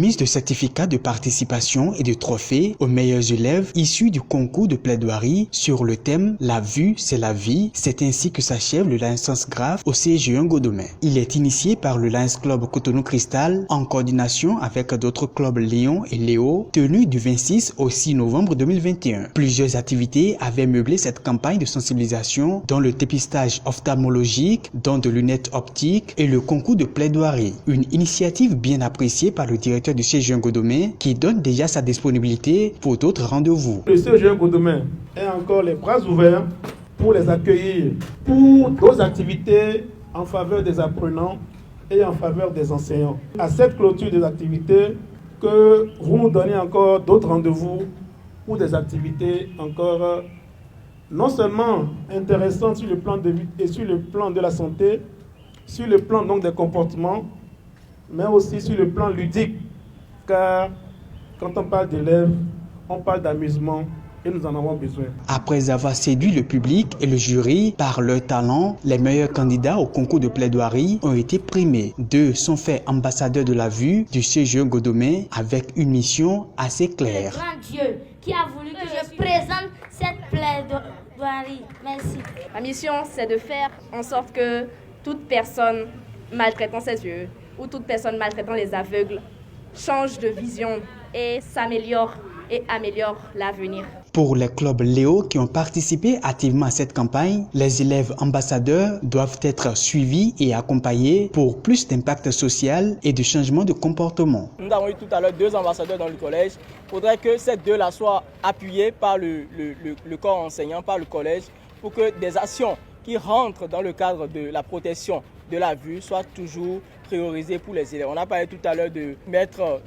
Remise de certificats de participation et de trophées aux meilleurs élèves issus du concours de plaidoirie sur le thème « La vue, c'est la vie ». C'est ainsi que s'achève le Lions Graph au CGE Ngodomé. Il est initié par le Lions Club Cotonou Cristal en coordination avec d'autres clubs Léon et Léo, tenu du 26 au 6 novembre 2021. Plusieurs activités avaient meublé cette campagne de sensibilisation, dont le dépistage ophtalmologique, don de lunettes optiques et le concours de plaidoirie. Une initiative bien appréciée par le directeur du CGE Ngodomé qui donne déjà sa disponibilité pour d'autres rendez-vous. Le CGE Ngodomé est encore les bras ouverts pour les accueillir pour d'autres activités en faveur des apprenants et en faveur des enseignants. À cette clôture des activités, que vous nous donnez encore d'autres rendez-vous pour des activités encore non seulement intéressantes sur le plan de vie et sur le plan de la santé, sur le plan donc des comportements, mais aussi sur le plan ludique, car quand on parle d'élèves, on parle d'amusement et nous en avons besoin. Après avoir séduit le public et le jury par leur talent, les meilleurs candidats au concours de plaidoirie ont été primés. 2 sont faits ambassadeurs de la vue du CGE Ngodomé avec une mission assez claire. Le grand Dieu qui a voulu que je présente cette plaidoirie. Merci. Ma mission, c'est de faire en sorte que toute personne maltraitant ses yeux ou toute personne maltraitant les aveugles change de vision et s'améliore et améliore l'avenir. Pour les clubs Léo qui ont participé activement à cette campagne, les élèves ambassadeurs doivent être suivis et accompagnés pour plus d'impact social et de changement de comportement. Nous avons eu tout à l'heure 2 ambassadeurs dans le collège. Il faudrait que ces 2-là soient appuyés par le corps enseignant, par le collège, pour que des actions qui rentrent dans le cadre de la protection de la vue soient toujours priorisées pour les élèves. On a parlé tout à l'heure de mettre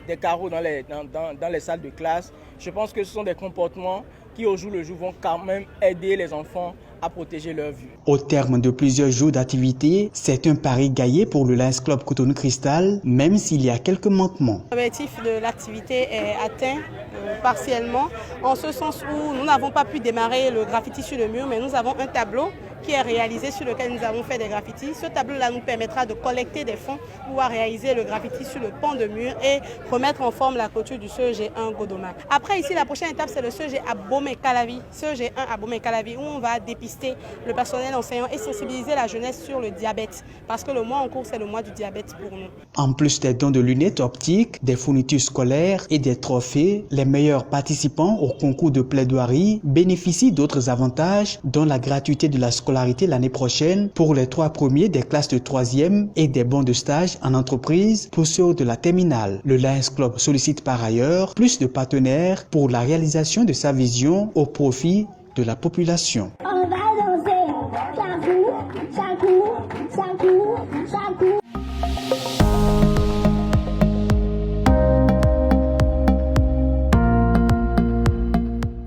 des carreaux dans les salles de classe. Je pense que ce sont des comportements qui au jour le jour vont quand même aider les enfants à protéger leur vue. Au terme de plusieurs jours d'activité, c'est un pari gagné pour le Lions Club Cotonou Cristal, même s'il y a quelques manquements. L'objectif de l'activité est atteint partiellement, en ce sens où nous n'avons pas pu démarrer le graffiti sur le mur, mais nous avons un tableau qui est réalisé sur lequel nous avons fait des graffitis. Ce tableau-là nous permettra de collecter des fonds pour réaliser le graffiti sur le pont de mur et remettre en forme la clôture du CEG1 Ngodomé. Après ici, la prochaine étape, c'est le CEG Abomey-Calavi, CEG1 Abomey-Calavi, où on va dépister le personnel enseignant et sensibiliser la jeunesse sur le diabète. Parce que le mois en cours, c'est le mois du diabète pour nous. En plus des dons de lunettes optiques, des fournitures scolaires et des trophées, les meilleurs participants au concours de plaidoirie bénéficient d'autres avantages, dont la gratuité de la scolarité l'année prochaine pour les 3 premiers des classes de 3e et des bons de stage en entreprise pour ceux de la terminale. Le Lions Club sollicite par ailleurs plus de partenaires pour la réalisation de sa vision au profit de la population.